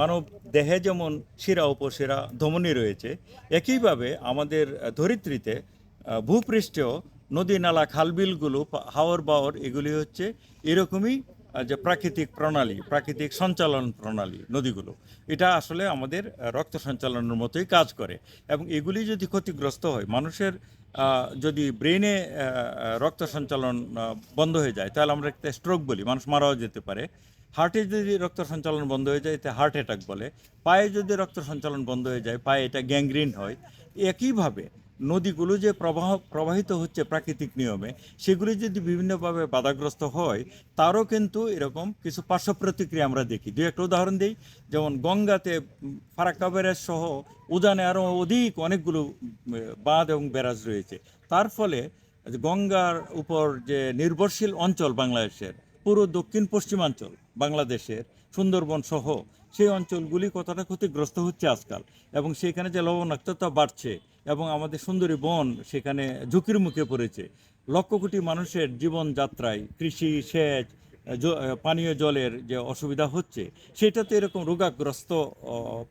মানব দেহে যেমন শিরা উপশিরা ধমনী রয়েছে, একইভাবে আমাদের ধরিত্রীতে ভূপৃষ্ঠেও নদী নালা খালবিলগুলো হাওর বাওর এগুলি হচ্ছে এরকমই যে প্রাকৃতিক প্রণালী, প্রাকৃতিক সঞ্চালন প্রণালী নদীগুলো। এটা আসলে আমাদের রক্ত সঞ্চালনের মতোই কাজ করে। এবং এগুলি যদি ক্ষতিগ্রস্ত হয়, মানুষের যদি ব্রেনে রক্ত সঞ্চালন বন্ধ হয়ে যায়, তাহলে আমরা একটা স্ট্রোক বলি, মানুষ মারাও যেতে পারে। হার্টে যদি রক্ত সঞ্চালন বন্ধ হয়ে যায়, এতে হার্ট অ্যাটাক বলে। পায়ে যদি রক্ত সঞ্চালন বন্ধ হয়ে যায়, পায়ে এটা গ্যাংগ্রিন হয়। একইভাবে নদীগুলো যে প্রবাহিত হচ্ছে প্রাকৃতিক নিয়মে, সেগুলি যদি বিভিন্নভাবে বাধাগ্রস্ত হয়, তারও কিন্তু এরকম কিছু পার্শ্ব প্রতিক্রিয়া আমরা দেখি। দু একটা উদাহরণ দিই, যেমন গঙ্গাতে ফারাক্কা ব্যারাজ সহ উজানে আরও অনেকগুলো বাঁধ এবং ব্যারাজ রয়েছে। তার ফলে গঙ্গার উপর যে নির্ভরশীল অঞ্চল বাংলাদেশের, পুরো দক্ষিণ পশ্চিমাঞ্চল বাংলাদেশের, সুন্দরবন সহ সেই অঞ্চলগুলি কতটা ক্ষতিগ্রস্ত হচ্ছে আজকাল। এবং সেখানে যে লবণাক্ততা বাড়ছে এবং আমাদের সুন্দরী বন সেখানে ঝুঁকির মুখে পড়েছে। লক্ষ কোটি মানুষের জীবনযাত্রায় কৃষি, সেচ, পানীয় জলের যে অসুবিধা হচ্ছে, সেটা তো এরকম রোগাগ্রস্ত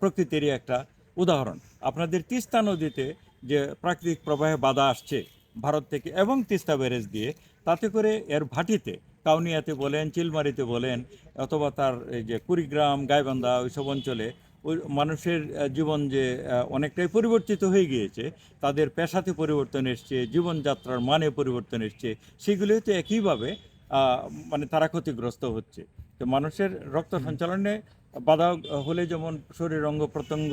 প্রকৃতিরই একটা উদাহরণ। আপনাদের তিস্তা নদীতে যে প্রাকৃতিক প্রবাহে বাধা আসছে ভারত থেকে এবং তিস্তা ব্যারেজ দিয়ে, তাতে করে এর ভাটিতে কাউনিয়াতে বলেন, চিলমারিতে বলেন, অথবা তার এই যে কুড়িগ্রাম, গাইবান্ধা ওইসব অঞ্চলে ওই মানুষের জীবন যে অনেকটাই পরিবর্তিত হয়ে গিয়েছে, তাদের পেশাতে পরিবর্তন এসছে, জীবনযাত্রার মানে পরিবর্তন এসছে, সেগুলোই তো একইভাবে মানে তারা ক্ষতিগ্রস্ত হচ্ছে। তো মানুষের রক্ত সঞ্চালনে বাধা হলে যেমন শরীর অঙ্গ প্রত্যঙ্গ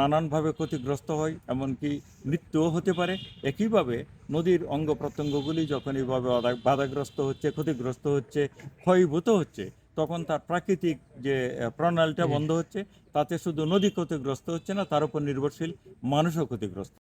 নানানভাবে ক্ষতিগ্রস্ত হয়, এমনকি মৃত্যুও হতে পারে। একইভাবে নদীর অঙ্গ প্রত্যঙ্গগুলি যখন এইভাবে বাধাগ্রস্ত হচ্ছে, ক্ষতিগ্রস্ত হচ্ছে, ক্ষয়ভূত হচ্ছে, তখন তার প্রাকৃতিক যে প্রণালীটা বন্ধ হচ্ছে। তাতে শুধু নদী ক্ষতিগ্রস্ত হচ্ছে না, তার উপর নির্ভরশীল মানুষও ক্ষতিগ্রস্ত।